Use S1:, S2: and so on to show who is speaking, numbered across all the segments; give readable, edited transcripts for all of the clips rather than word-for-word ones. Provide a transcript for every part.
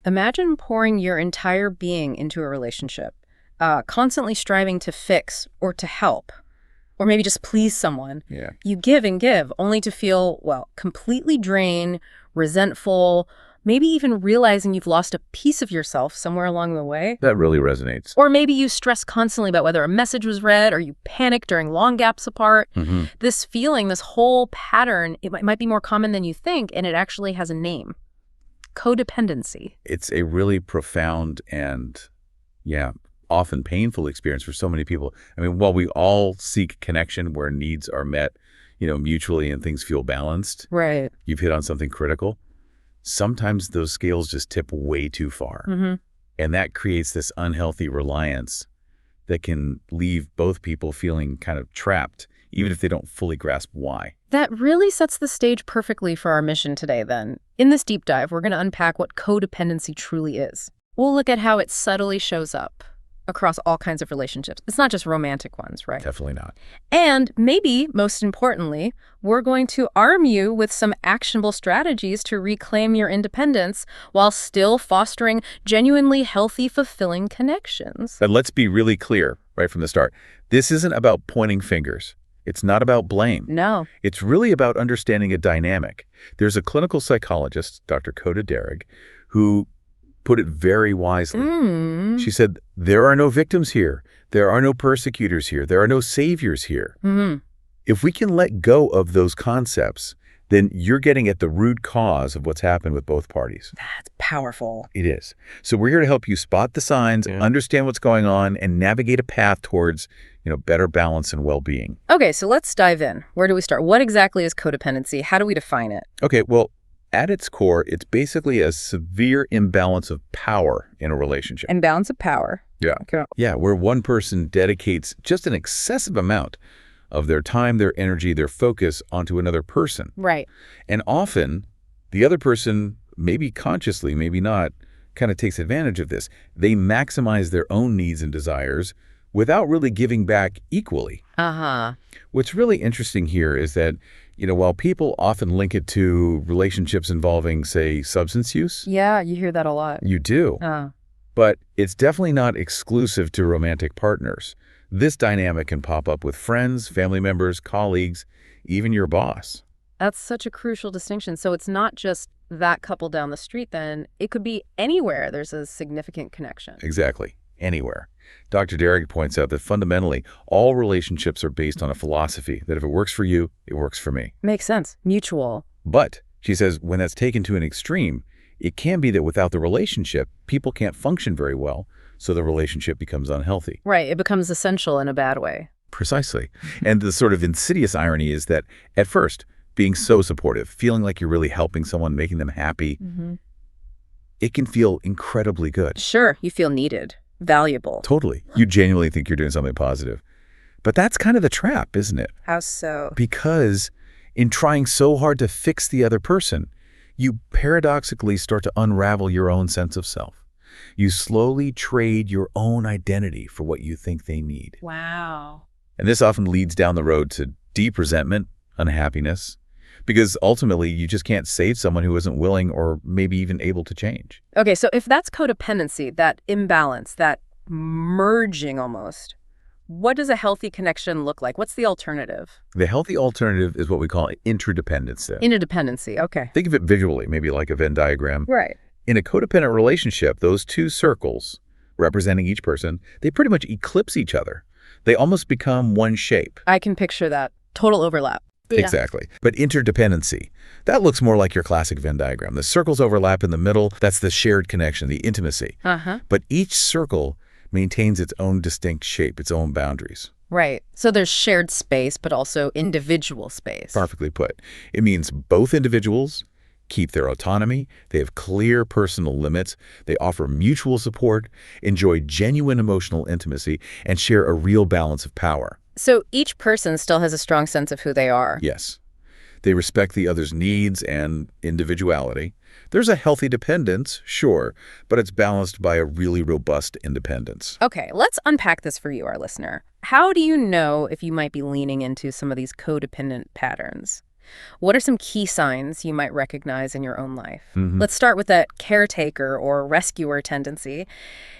S1: Imagine pouring your entire being into a relationship, constantly striving to fix or to help, or maybe just please someone.
S2: Yeah.
S1: You give and give, only to feel, well, completely drained, resentful, maybe even realizing you've lost a piece of yourself somewhere along the way.
S2: That really resonates.
S1: Or maybe you stress constantly about whether a message was read, or you panic during long gaps apart. This feeling, this whole pattern, it might be more common than you think, and it actually has a name. Codependency.
S2: It's a really profound and, often painful experience for so many people. I mean, while we all seek connection where needs are met, mutually and things feel balanced.
S1: Right.
S2: You've hit on something critical. Sometimes those scales just tip way too far. And that creates this unhealthy reliance that can leave both people feeling kind of trapped, even if they don't fully grasp why.
S1: That really sets the stage perfectly for our mission today, then. In this deep dive, we're going to unpack what codependency truly is. We'll look at how it subtly shows up across all kinds of relationships. It's not just romantic ones, right?
S2: Definitely not.
S1: And maybe, most importantly, we're going to arm you with some actionable strategies to reclaim your independence while still fostering genuinely healthy, fulfilling connections.
S2: But let's be really clear right from the start. This isn't about pointing fingers. It's not about blame.
S1: No.
S2: It's really about understanding a dynamic. There's a clinical psychologist, Dr. Codependency, who put it very wisely. She said, there are no victims here. There are no persecutors here. There are no saviors here. If we can let go of those concepts, then you're getting at the root cause of what's happened with both parties.
S1: That's powerful.
S2: It is. So we're here to help you spot the signs, understand what's going on, and navigate a path towards, better balance and well-being.
S1: Okay, so let's dive in. Where do we start? What exactly is codependency? How do we define it?
S2: Okay, well, at its core, it's basically a severe imbalance of power in a relationship.
S1: Imbalance of power.
S2: Yeah.
S1: Okay.
S2: Yeah, where one person dedicates just an excessive amount of their time, their energy, their focus onto another person.
S1: Right.
S2: And often, the other person, maybe consciously, maybe not, kind of takes advantage of this. They maximize their own needs and desires without really giving back equally. What's really interesting here is that, while people often link it to relationships involving, say, substance use.
S1: Yeah, you hear that a lot.
S2: You do. But it's definitely not exclusive to romantic partners. This dynamic can pop up with friends, family members, colleagues, even your boss.
S1: That's such a crucial distinction. So it's not just that couple down the street then. It could be anywhere there's a significant connection.
S2: Exactly. Anywhere. Dr. Derrick points out that fundamentally, all relationships are based on a philosophy that if it works for you, it works for me.
S1: Makes sense. Mutual.
S2: But, she says, when that's taken to an extreme, it can be that without the relationship, people can't function very well, so the relationship becomes unhealthy.
S1: Right. It becomes essential in a bad way.
S2: Precisely. And the sort of insidious irony is that, at first, being so supportive, feeling like you're really helping someone, making them happy, it can feel incredibly good.
S1: Sure. You feel needed. Valuable.
S2: Totally. You genuinely think you're doing something positive. But that's kind of the trap, isn't it?
S1: How so?
S2: Because in trying so hard to fix the other person, you paradoxically start to unravel your own sense of self. You slowly trade your own identity for what you think they need.
S1: Wow.
S2: And this often leads down the road to deep resentment, unhappiness, because ultimately you just can't save someone who isn't willing or maybe even able to change.
S1: Okay, so if that's codependency, that imbalance, that merging almost, what does a healthy connection look like? What's the alternative?
S2: The healthy alternative is what we call interdependence.
S1: Interdependency, okay.
S2: Think of it visually, maybe like a Venn diagram.
S1: Right.
S2: In a codependent relationship, those two circles representing each person, they pretty much eclipse each other. They almost become one shape.
S1: I can picture that. Total overlap.
S2: Exactly. But interdependency, that looks more like your classic Venn diagram. The circles overlap in the middle. That's the shared connection, the intimacy. But each circle maintains its own distinct shape, its own boundaries.
S1: Right. So there's shared space, but also individual space.
S2: Perfectly put. It means both individuals keep their autonomy, they have clear personal limits, they offer mutual support, enjoy genuine emotional intimacy, and share a real balance of power.
S1: So each person still has a strong sense of who they are.
S2: Yes. They respect the other's needs and individuality. There's a healthy dependence, sure, but it's balanced by a really robust independence.
S1: Okay, let's unpack this for you, our listener. How do you know if you might be leaning into some of these codependent patterns? What are some key signs you might recognize in your own life?
S2: Hmm.
S1: Let's start with that caretaker or rescuer tendency.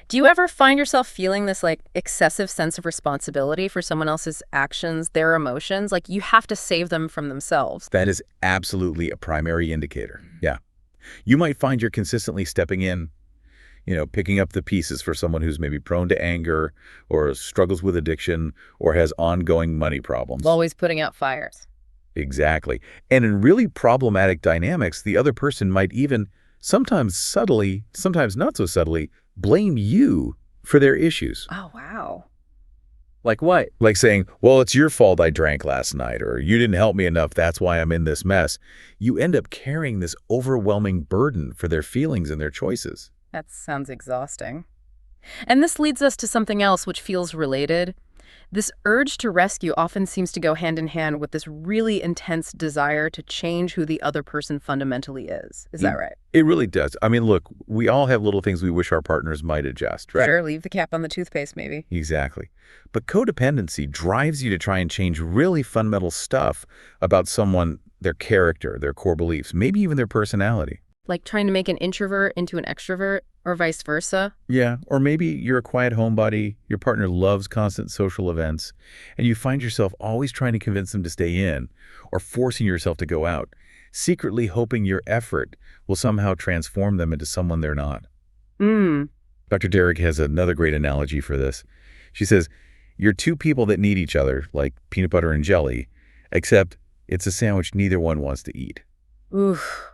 S1: Do you ever find yourself feeling this like excessive sense of responsibility for someone else's actions, their emotions? Like you have to save them from themselves.
S2: That is absolutely a primary indicator. Yeah. You might find you're consistently stepping in, picking up the pieces for someone who's maybe prone to anger or struggles with addiction or has ongoing money problems.
S1: Always putting out fires.
S2: Exactly. And in really problematic dynamics, the other person might even, sometimes subtly, sometimes not so subtly, blame you for their issues.
S1: Oh, wow.
S2: Like what? Like saying, well, it's your fault I drank last night, or you didn't help me enough, that's why I'm in this mess. You end up carrying this overwhelming burden for their feelings and their choices.
S1: That sounds exhausting. And this leads us to something else which feels related. This urge to rescue often seems to go hand in hand with this really intense desire to change who the other person fundamentally is. Is that right?
S2: It really does. I mean, look, we all have little things we wish our partners might adjust, right?
S1: Sure, leave the cap on the toothpaste, maybe.
S2: Exactly. But codependency drives you to try and change really fundamental stuff about someone, their character, their core beliefs, maybe even their personality.
S1: Like trying to make an introvert into an extrovert, or vice versa.
S2: Yeah, or maybe you're a quiet homebody, your partner loves constant social events, and you find yourself always trying to convince them to stay in, or forcing yourself to go out, secretly hoping your effort will somehow transform them into someone they're not. Dr. Derrick has another great analogy for this. She says, you're two people that need each other, like peanut butter and jelly, except it's a sandwich neither one wants to eat.
S1: Oof,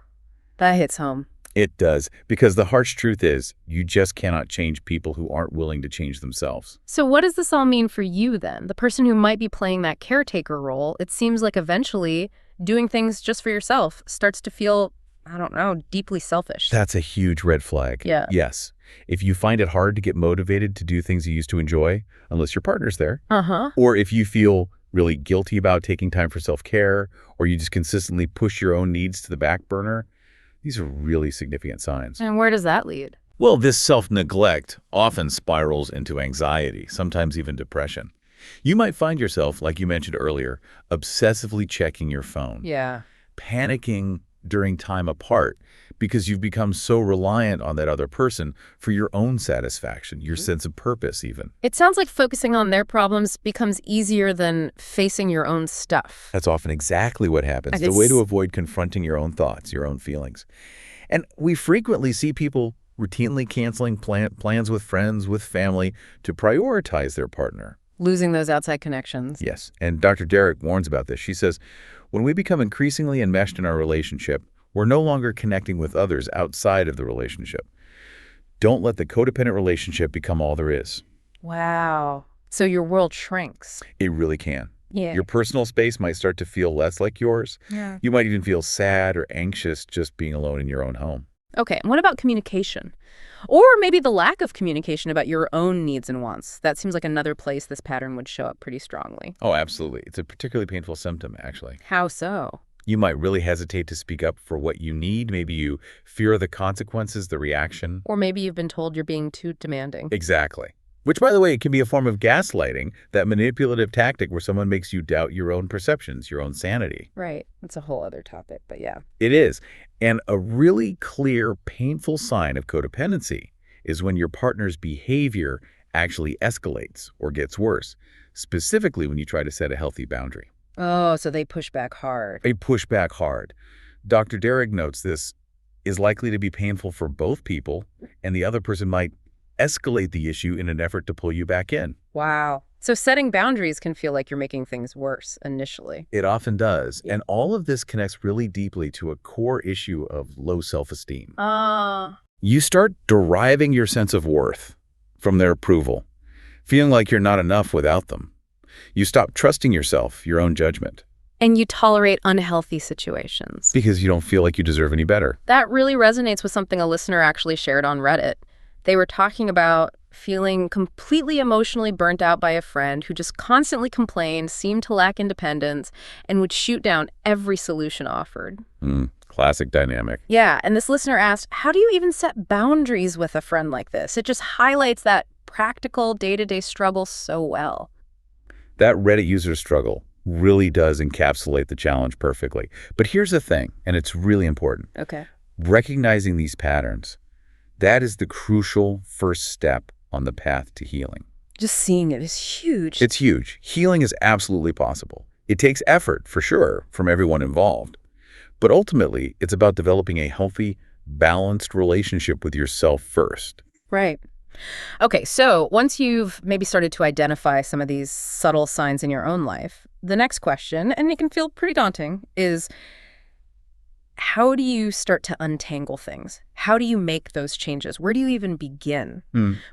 S1: that hits home.
S2: It does, because the harsh truth is you just cannot change people who aren't willing to change themselves.
S1: So what does this all mean for you then? The person who might be playing that caretaker role, it seems like eventually doing things just for yourself starts to feel, I don't know, deeply selfish.
S2: That's a huge red flag.
S1: Yeah.
S2: Yes. If you find it hard to get motivated to do things you used to enjoy, unless your partner's there, or if you feel really guilty about taking time for self-care, or you just consistently push your own needs to the back burner, these are really significant signs.
S1: And where does that lead?
S2: Well, this self-neglect often spirals into anxiety, sometimes even depression. You might find yourself, like you mentioned earlier, obsessively checking your phone.
S1: Yeah.
S2: Panicking during time apart because you've become so reliant on that other person for your own satisfaction, your sense of purpose even.
S1: It sounds like focusing on their problems becomes easier than facing your own stuff.
S2: That's often exactly what happens. The way to avoid confronting your own thoughts, your own feelings. And we frequently see people routinely canceling plans with friends, with family, to prioritize their partner.
S1: Losing those outside connections.
S2: Yes, and Dr. Derrick warns about this. She says, when we become increasingly enmeshed in our relationship, we're no longer connecting with others outside of the relationship. Don't let the codependent relationship become all there is.
S1: Wow. So your world shrinks.
S2: It really can.
S1: Yeah.
S2: Your personal space might start to feel less like yours.
S1: Yeah.
S2: You might even feel sad or anxious just being alone in your own home.
S1: Okay, and what about communication? Or maybe the lack of communication about your own needs and wants. That seems like another place this pattern would show up pretty strongly.
S2: Oh, absolutely. It's a particularly painful symptom, actually.
S1: How so?
S2: You might really hesitate to speak up for what you need. Maybe you fear the consequences, the reaction.
S1: Or maybe you've been told you're being too demanding.
S2: Exactly. Which, by the way, can be a form of gaslighting, that manipulative tactic where someone makes you doubt your own perceptions, your own sanity.
S1: Right. That's a whole other topic, but yeah.
S2: It is. And a really clear, painful sign of codependency is when your partner's behavior actually escalates or gets worse, specifically when you try to set a healthy boundary.
S1: Oh, so they push back hard.
S2: They push back hard. Dr. Derrick notes this is likely to be painful for both people, and the other person might escalate the issue in an effort to pull you back in.
S1: Wow. So setting boundaries can feel like you're making things worse initially.
S2: It often does. And all of this connects really deeply to a core issue of low self-esteem. You start deriving your sense of worth from their approval, feeling like you're not enough without them. You stop trusting yourself, your own judgment.
S1: And you tolerate unhealthy situations.
S2: Because you don't feel like you deserve any better.
S1: That really resonates with something a listener actually shared on Reddit. They were talking about feeling completely emotionally burnt out by a friend who just constantly complained, seemed to lack independence, and would shoot down every solution offered.
S2: Classic dynamic.
S1: Yeah, and this listener asked, how do you even set boundaries with a friend like this? It just highlights that practical day-to-day struggle so well.
S2: That Reddit user's struggle really does encapsulate the challenge perfectly. But here's the thing, and it's really important.
S1: Okay.
S2: Recognizing these patterns, that is the crucial first step on the path to healing.
S1: Just seeing it is huge.
S2: It's huge. Healing is absolutely possible. It takes effort, for sure, from everyone involved. But ultimately, it's about developing a healthy, balanced relationship with yourself first.
S1: Right. Okay, so once you've maybe started to identify some of these subtle signs in your own life, the next question, and it can feel pretty daunting, is how do you start to untangle things? How do you make those changes? Where do you even begin?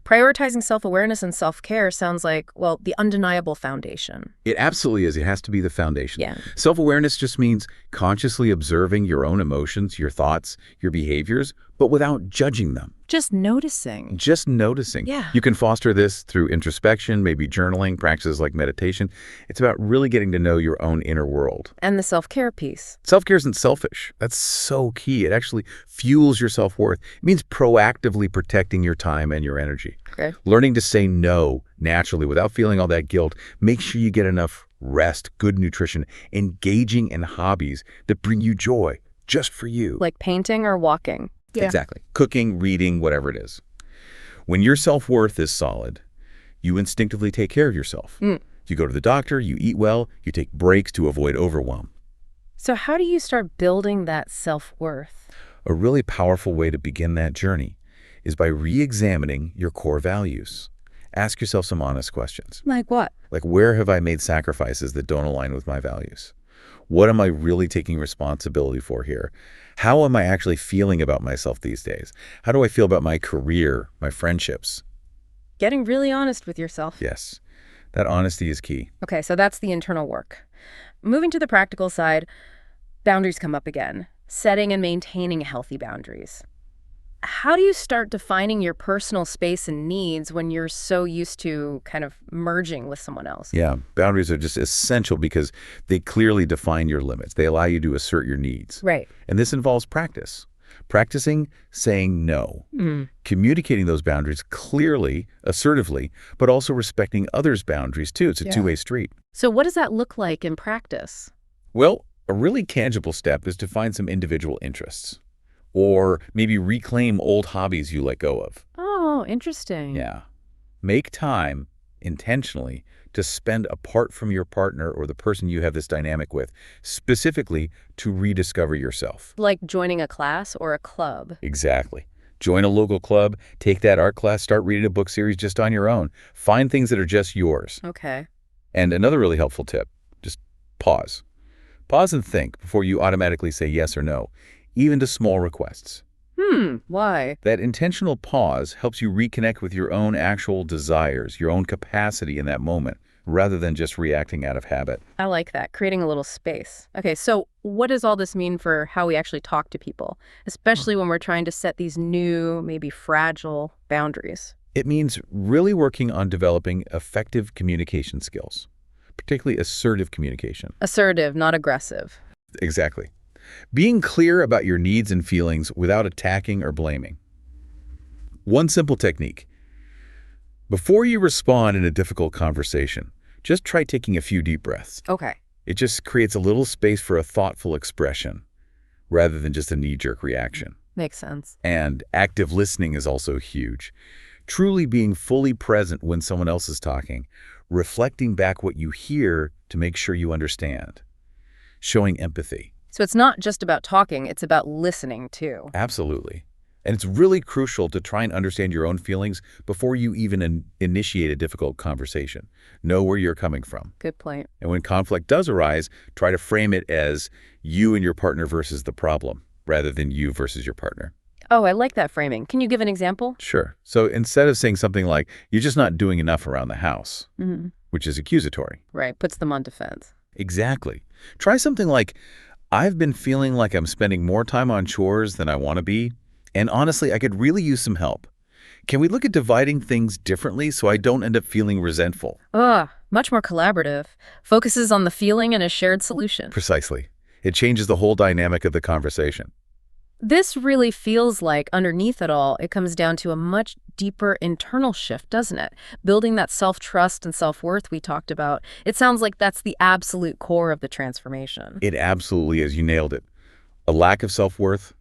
S1: Prioritizing self-awareness and self-care sounds like, well, the undeniable foundation.
S2: It absolutely is. It has to be the foundation.
S1: Yeah.
S2: Self-awareness just means consciously observing your own emotions, your thoughts, your behaviors, but without judging them.
S1: Just noticing.
S2: Just noticing.
S1: Yeah.
S2: You can foster this through introspection, maybe journaling, practices like meditation. It's about really getting to know your own inner world.
S1: And the self-care piece.
S2: Self-care isn't selfish. That's so key. It actually fuels your self-worth. It means proactively protecting your time and your energy.
S1: Okay.
S2: Learning to say no naturally without feeling all that guilt. Make sure you get enough rest, good nutrition, engaging in hobbies that bring you joy just for you.
S1: Like painting or walking. Yeah.
S2: Exactly. Cooking, reading, whatever it is. When your self-worth is solid, you instinctively take care of yourself. You go to the doctor, you eat well, you take breaks to avoid overwhelm.
S1: So how do you start building that self-worth?
S2: A really powerful way to begin that journey is by re-examining your core values. Ask yourself some honest questions.
S1: Like what?
S2: Like, where have I made sacrifices that don't align with my values? What am I really taking responsibility for here? How am I actually feeling about myself these days? How do I feel about my career, my friendships?
S1: Getting really honest with yourself.
S2: Yes, that honesty is key.
S1: Okay, so that's the internal work. Moving to the practical side, boundaries come up again. Setting and maintaining healthy boundaries. How do you start defining your personal space and needs when you're so used to kind of merging with someone else?
S2: Yeah, boundaries are just essential because they clearly define your limits. They allow you to assert your needs.
S1: Right.
S2: And this involves practice. Practicing saying no. Communicating those boundaries clearly, assertively, but also respecting others' boundaries too. It's a two-way street.
S1: So what does that look like in practice?
S2: Well, a really tangible step is to find some individual interests. Or maybe reclaim old hobbies you let go of.
S1: Oh, interesting.
S2: Yeah. Make time intentionally to spend apart from your partner or the person you have this dynamic with, specifically to rediscover yourself.
S1: Like joining a class or a club.
S2: Exactly. Join a local club, take that art class, start reading a book series just on your own. Find things that are just yours.
S1: Okay.
S2: And another really helpful tip, just pause. Pause and think before you automatically say yes or no, even to small requests.
S1: Why?
S2: That intentional pause helps you reconnect with your own actual desires, your own capacity in that moment, rather than just reacting out of habit.
S1: I like that, creating a little space. Okay, so what does all this mean for how we actually talk to people, especially when we're trying to set these new, maybe fragile boundaries?
S2: It means really working on developing effective communication skills, particularly assertive communication.
S1: Assertive, not aggressive.
S2: Exactly. Being clear about your needs and feelings without attacking or blaming. One simple technique. Before you respond in a difficult conversation, just try taking a few deep breaths.
S1: Okay.
S2: It just creates a little space for a thoughtful expression rather than just a knee-jerk reaction.
S1: Makes sense.
S2: And active listening is also huge. Truly being fully present when someone else is talking, reflecting back what you hear to make sure you understand. Showing empathy.
S1: So it's not just about talking, it's about listening too.
S2: Absolutely. And it's really crucial to try and understand your own feelings before you even initiate a difficult conversation. Know where you're coming from.
S1: Good point.
S2: And when conflict does arise, try to frame it as you and your partner versus the problem, rather than you versus your partner.
S1: Oh, I like that framing. Can you give an example?
S2: Sure. So instead of saying something like, you're just not doing enough around the house, which is accusatory.
S1: Right, puts them on defense.
S2: Exactly. Try something like, I've been feeling like I'm spending more time on chores than I want to be, and honestly, I could really use some help. Can we look at dividing things differently so I don't end up feeling resentful?
S1: Much more collaborative. Focuses on the feeling and a shared solution.
S2: Precisely. It changes the whole dynamic of the conversation.
S1: This really feels like, underneath it all, it comes down to a much deeper internal shift, doesn't it? Building that self-trust and self-worth we talked about. It sounds like that's the absolute core of the transformation.
S2: It absolutely is. You nailed it. A lack of self-worth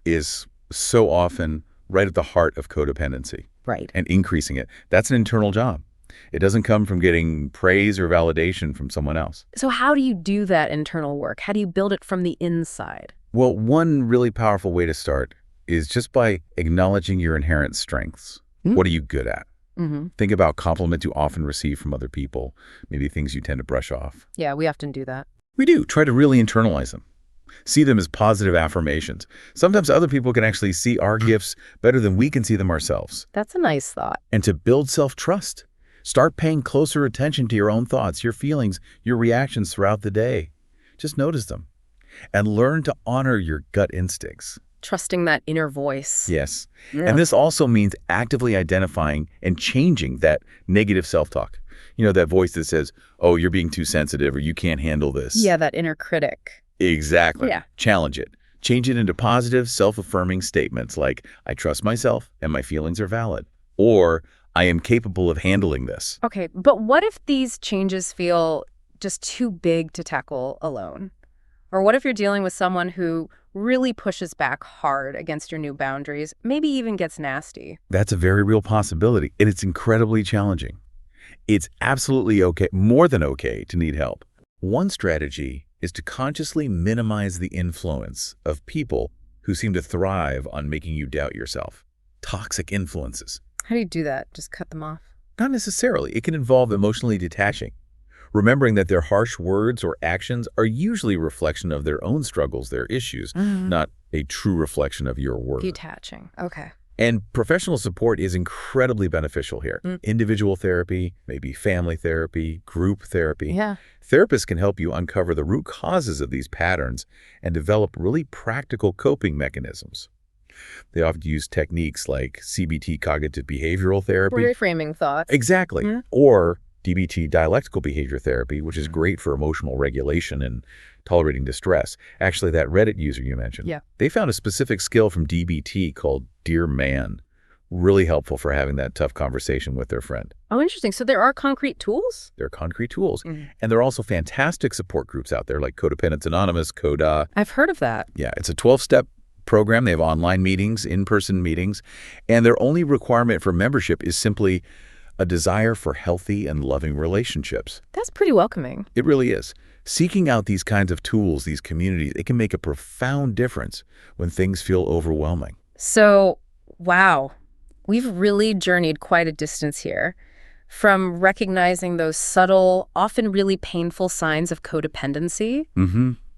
S2: is so often right at the heart of codependency.
S1: Right.
S2: And increasing it. That's an internal job. It doesn't come from getting praise or validation from someone else.
S1: So how do you do that internal work? How do you build it from the inside?
S2: Well, one really powerful way to start is just by acknowledging your inherent strengths. What are you good at? Think about compliments you often receive from other people, maybe things you tend to brush off.
S1: Yeah, we often do that.
S2: We do. Try to really internalize them. See them as positive affirmations. Sometimes other people can actually see our gifts better than we can see them ourselves.
S1: That's a nice thought.
S2: And to build self-trust, start paying closer attention to your own thoughts, your feelings, your reactions throughout the day. Just notice them. And learn to honor your gut instincts.
S1: Trusting that inner voice.
S2: Yes.
S1: Yeah.
S2: And this also means actively identifying and changing that negative self-talk. You know, that voice that says, oh, you're being too sensitive or you can't handle this.
S1: Yeah, that inner critic.
S2: Exactly.
S1: Yeah.
S2: Challenge it. Change it into positive, self-affirming statements like, I trust myself and my feelings are valid. Or, I am capable of handling this.
S1: Okay, but what if these changes feel just too big to tackle alone? Or what if you're dealing with someone who really pushes back hard against your new boundaries, maybe even gets nasty?
S2: That's a very real possibility, and it's incredibly challenging. It's absolutely okay, more than okay, to need help. One strategy is to consciously minimize the influence of people who seem to thrive on making you doubt yourself. Toxic influences.
S1: How do you do that? Just cut them off?
S2: Not necessarily. It can involve emotionally detaching. Remembering that their harsh words or actions are usually a reflection of their own struggles, their issues, not a true reflection of your worth.
S1: Detaching. Okay.
S2: And professional support is incredibly beneficial here. Individual therapy, maybe family therapy, group therapy.
S1: Yeah.
S2: Therapists can help you uncover the root causes of these patterns and develop really practical coping mechanisms. They often use techniques like CBT, cognitive behavioral therapy.
S1: Reframing thoughts.
S2: Exactly. Or DBT, dialectical behavior therapy, which is great for emotional regulation and tolerating distress. Actually, that Reddit user you mentioned, they found a specific skill from DBT called Dear Man, really helpful for having that tough conversation with their friend.
S1: Oh, interesting. So there are concrete tools?
S2: There are concrete tools. And there are also fantastic support groups out there like Codependence Anonymous, CODA.
S1: I've heard of that.
S2: Yeah, it's a 12-step program. They have online meetings, in-person meetings, and their only requirement for membership is simply a desire for healthy and loving relationships.
S1: That's pretty welcoming.
S2: It really is. Seeking out these kinds of tools, these communities, it can make a profound difference when things feel overwhelming.
S1: So, wow, we've really journeyed quite a distance here. From recognizing those subtle, often really painful signs of codependency,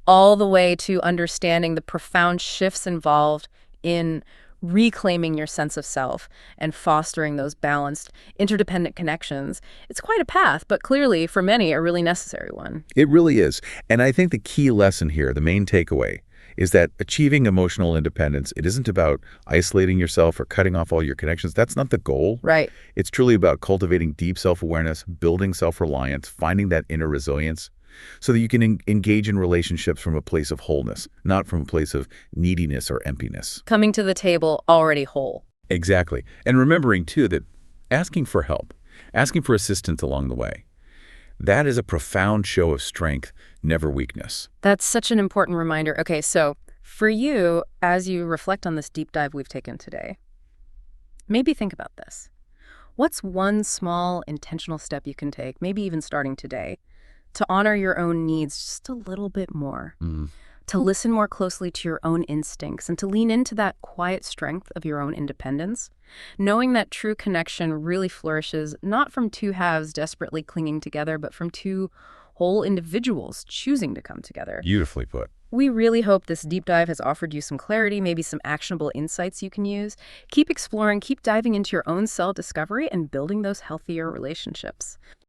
S1: all the way to understanding the profound shifts involved in reclaiming your sense of self and fostering those balanced, interdependent connections. It's quite a path, but clearly, for many, a really necessary one.
S2: It really is. And I think the key lesson here, the main takeaway, is that achieving emotional independence, it isn't about isolating yourself or cutting off all your connections. That's not the goal.
S1: Right.
S2: It's truly about cultivating deep self-awareness, building self-reliance, finding that inner resilience, so that you can engage in relationships from a place of wholeness, not from a place of neediness or emptiness.
S1: Coming to the table already whole.
S2: Exactly. And remembering, too, that asking for help, asking for assistance along the way, that is a profound show of strength, never weakness.
S1: That's such an important reminder. Okay, so for you, as you reflect on this deep dive we've taken today, maybe think about this. What's one small, intentional step you can take, maybe even starting today, to honor your own needs just a little bit more, to listen more closely to your own instincts, and to lean into that quiet strength of your own independence, knowing that true connection really flourishes not from two halves desperately clinging together, but from two whole individuals choosing to come together.
S2: Beautifully put.
S1: We really hope this deep dive has offered you some clarity, maybe some actionable insights you can use. Keep exploring, keep diving into your own self-discovery and building those healthier relationships.